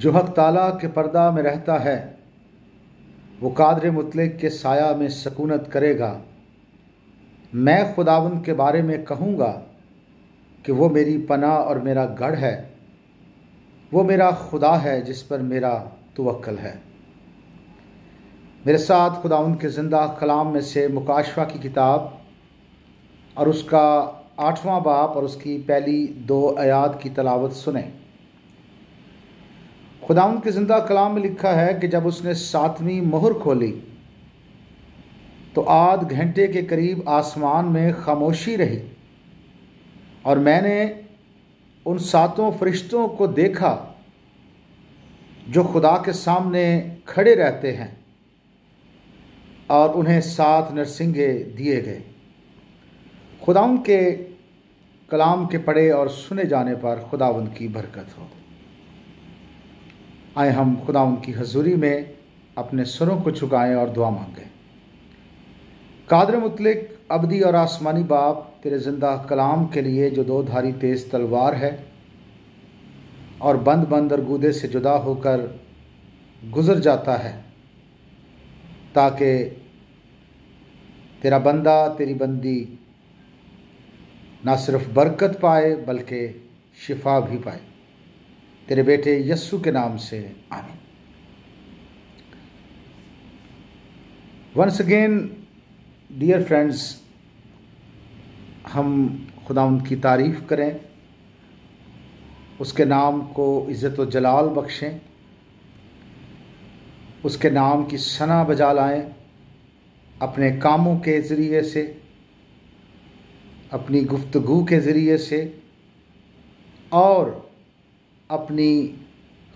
जो हक ताला के पर्दा में रहता है वो कादर मुतलक के साया में सकूनत करेगा। मैं खुदावंद के बारे में कहूँगा कि वो मेरी पनाह और मेरा गढ़ है, वो मेरा खुदा है जिस पर मेरा तवक्कल है। मेरे साथ खुदावंद के ज़िंदा कलाम में से मुकाशफा की किताब और उसका 8वां बाब और उसकी पहली 2 आयात की तलावत सुने। खुदावंद के ज़िंदा कलाम में लिखा है कि जब उसने 7वीं मोहर खोली तो आध घंटे के करीब आसमान में खामोशी रही और मैंने उन 7 फरिश्तों को देखा जो खुदा के सामने खड़े रहते हैं और उन्हें 7 नरसिंगे दिए गए। खुदावंद के कलाम के पढ़े और सुने जाने पर खुदावंद की बरकत हो। आए हम खुदावंद की हजूरी में अपने सरों को झुकाएं और दुआ मांगें। कादर मुतलक अबदी और आसमानी बाप, तेरे ज़िंदा कलाम के लिए जो 2 धारी तेज़ तलवार है और बंद बंद और गूदे से जुदा होकर गुज़र जाता है, ताकि तेरा बंदा तेरी बंदी ना सिर्फ बरकत पाए बल्कि शिफा भी पाए। तेरे बेटे यस्सु के नाम से आमीन। वंस अगेन डियर फ्रेंड्स, हम खुदावंद की तारीफ़ करें, उसके नाम को इज़्ज़त व जलाल बख्शें, उसके नाम की सना बजा लाएं अपने कामों के ज़रिए से, अपनी गुफ्तगू के ज़रिए से और अपनी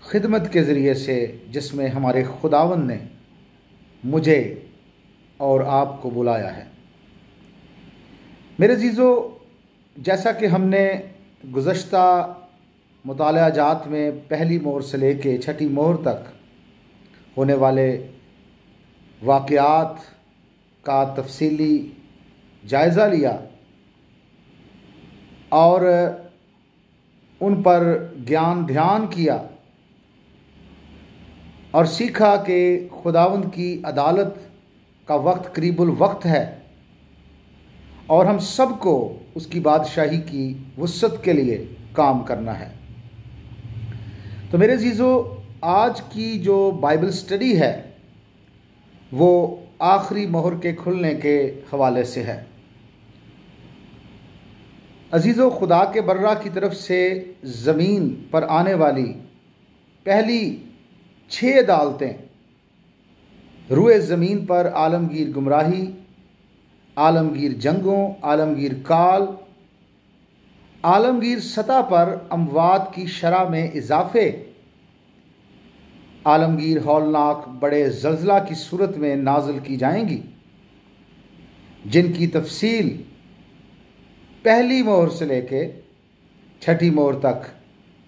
खिदमत के ज़रिए से, जिसमें हमारे खुदावंद ने मुझे और आपको बुलाया है। मेरे अज़ीज़ों, जैसा कि हमने गुज़श्ता मुताला जात में पहली मोहर से लेके 6ठी मोहर तक होने वाले वाक़यात का तफसीली जायज़ा लिया और उन पर ज्ञान ध्यान किया और सीखा कि खुदावंद की अदालत का वक्त करीबुल वक्त है और हम सबको उसकी बादशाही की वुसअत के लिए काम करना है। तो मेरे अज़ीज़ों, आज की जो बाइबल स्टडी है वो आखिरी मोहर के खुलने के हवाले से है। अज़ीज़ों, खुदा के बर्रा की तरफ से ज़मीन पर आने वाली पहली 6 अदालतें रुए ज़मीन पर आलमगीर गुमराही, आलमगीर जंगों, आलमगीर काल, आलमगीर सतह पर अमवात की शरह में इजाफे, आलमगीर हौलनाक बड़े ज़ल्ज़ला की सूरत में नाज़िल की जाएंगी, जिनकी तफसील पहली मोहर से लेके 6ठी मोहर तक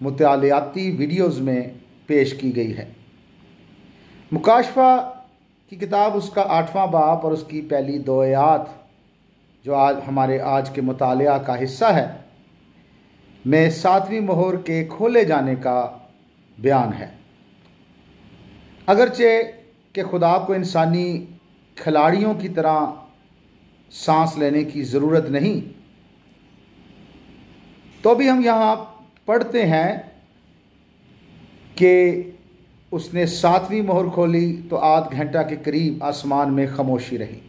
मुतालियाती वीडियोज़ में पेश की गई है। मुकाशफा की किताब उसका 8वां बाब और उसकी पहली 2 आयात, जो आज हमारे आज के मुतालिया का हिस्सा है, में 7वीं मोहर के खोले जाने का बयान है। अगरचे कि खुदा को इंसानी खिलाड़ियों की तरह सांस लेने की ज़रूरत नहीं, तो भी हम यहाँ पढ़ते हैं कि उसने 7वीं मोहर खोली तो आध घंटा के करीब आसमान में खामोशी रही।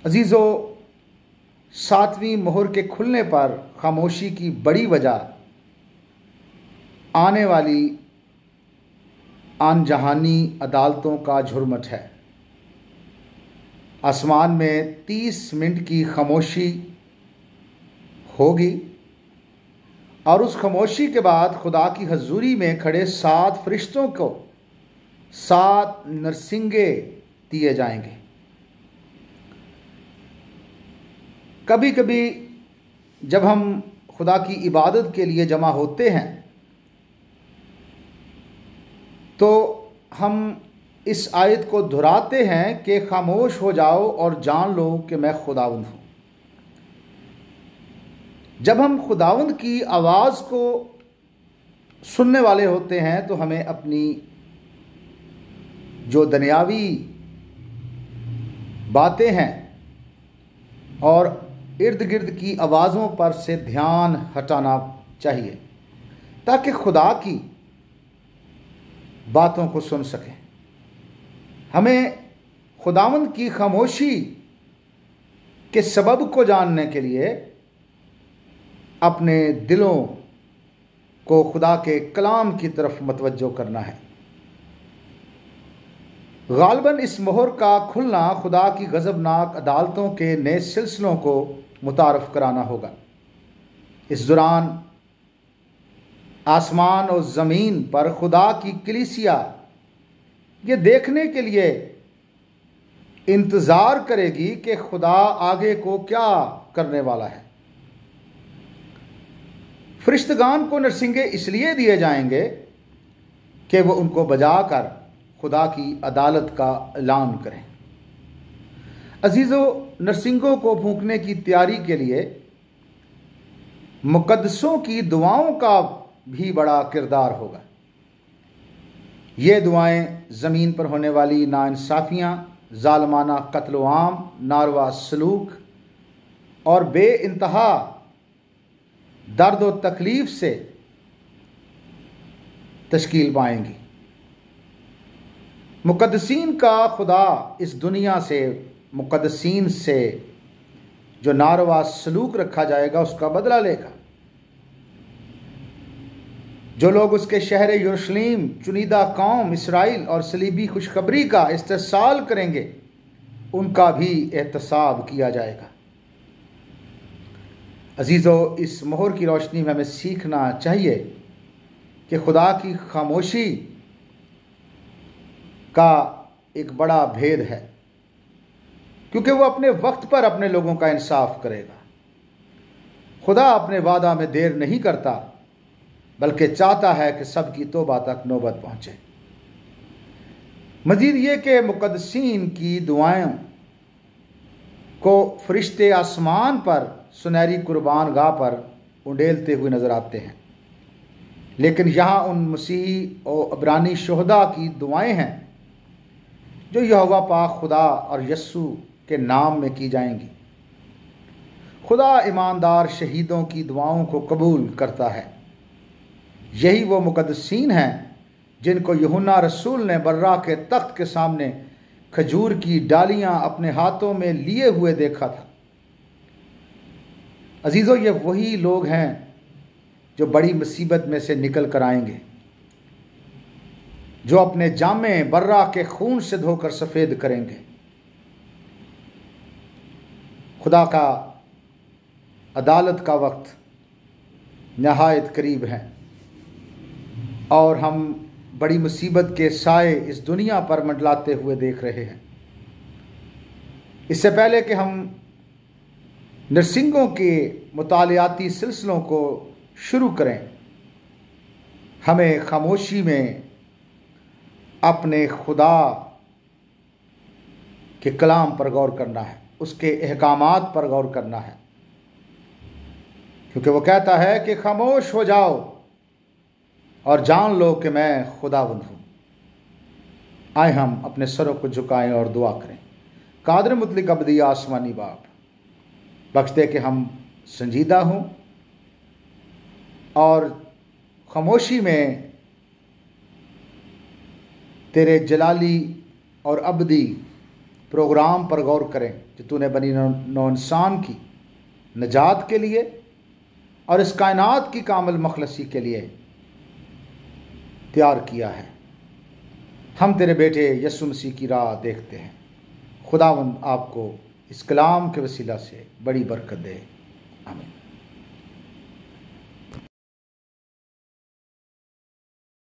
अजीज़ों, 7वीं मोहर के खुलने पर खामोशी की बड़ी वजह आने वाली अनजहानी अदालतों का झुरमट है। आसमान में 30 मिनट की खामोशी होगी और उस खामोशी के बाद खुदा की हजूरी में खड़े 7 फरिश्तों को 7 नरसिंगे दिए जाएंगे। कभी कभी जब हम खुदा की इबादत के लिए जमा होते हैं तो हम इस आयत को दोहराते हैं कि खामोश हो जाओ और जान लो कि मैं खुदावंद हूँ। जब हम खुदावंद की आवाज़ को सुनने वाले होते हैं तो हमें अपनी जो दुनियावी बातें हैं और इर्द गिर्द की आवाज़ों पर से ध्यान हटाना चाहिए ताकि खुदा की बातों को सुन सकें। हमें खुदावंद की खामोशी के सबब को जानने के लिए अपने दिलों को खुदा के कलाम की तरफ मतवज्जो करना है। गालिबन इस मोहर का खुलना खुदा की गज़बनाक अदालतों के नए सिलसिलों को मुतारफ़ कराना होगा। इस दौरान आसमान और ज़मीन पर खुदा की कलीसिया ये देखने के लिए इंतज़ार करेगी कि खुदा आगे को क्या करने वाला है। फरिश्तगान को नरसिंगे इसलिए दिए जाएंगे कि वो उनको बजाकर खुदा की अदालत का ऐलान करें। अजीज़ों, नरसिंगों को फूंकने की तैयारी के लिए मुकद्दसों की दुआओं का भी बड़ा किरदार होगा। ये दुआएं ज़मीन पर होने वाली नाइंसाफ़ियाँ, ज़ालमाना कत्ल आम, नारवा सलूक और बेइंतहा दर्द व तकलीफ़ से तश्कील पाएंगी। मुकद्दसीन का खुदा इस दुनिया से मुकद्दसीन से जो नारवा सलूक रखा जाएगा उसका बदला लेगा। जो लोग उसके शहर यरूशलेम, चुनीदा कौम इसराइल और सलीबी खुशखबरी का इस्तेसाल करेंगे उनका भी एहतसाब किया जाएगा। अजीज़ों, इस मोहर की रोशनी में हमें सीखना चाहिए कि खुदा की खामोशी का एक बड़ा भेद है, क्योंकि वो अपने वक्त पर अपने लोगों का इंसाफ करेगा। खुदा अपने वादा में देर नहीं करता, बल्कि चाहता है कि सबकी तौबा तक नौबत पहुँचे। मज़ीद ये कि मुकद्दसीन की दुआओं को फरिश्ते आसमान पर सुनहरी कुर्बान गाह पर उंडेलते हुए नज़र आते हैं, लेकिन यहाँ उन मसीही और अबरानी शोहदा की दुआएं हैं जो यहोवा पाक खुदा और यस्सु के नाम में की जाएंगी। खुदा ईमानदार शहीदों की दुआओं को कबूल करता है। यही वो मुकद्दसीन हैं जिनको यूहन्ना रसूल ने बर्रा के तख्त के सामने खजूर की डालियां अपने हाथों में लिए हुए देखा था। अजीज़ों, ये वही लोग हैं जो बड़ी मुसीबत में से निकल कर आएंगे, जो अपने जामे बर्रा के खून से धोकर सफ़ेद करेंगे। खुदा का अदालत का वक्त नहायत करीब है और हम बड़ी मुसीबत के साए इस दुनिया पर मंडलाते हुए देख रहे हैं। इससे पहले कि हम नरसिंगों के मुतालियाती सिलसिलों को शुरू करें, हमें खामोशी में अपने खुदा के कलाम पर गौर करना है, उसके अहकामात पर गौर करना है, क्योंकि वो कहता है कि खामोश हो जाओ और जान लो कि मैं खुदावंद हूँ। आए हम अपने सरों को झुकाएं और दुआ करें। कादिर मुतलिक अबदी आसमानी बाप, बख्श दे कि हम संजीदा हों और खामोशी में तेरे जलाली और अबदी प्रोग्राम पर गौर करें जो तूने बनी नौ इंसान की नजात के लिए और इस कायनात की कामिल मखलसी के लिए तैयार किया है। हम तेरे बेटे यीशु मसीह की राह देखते हैं। खुदावंद आपको इस कलाम के वसीला से बड़ी बरकत दे। आमीन।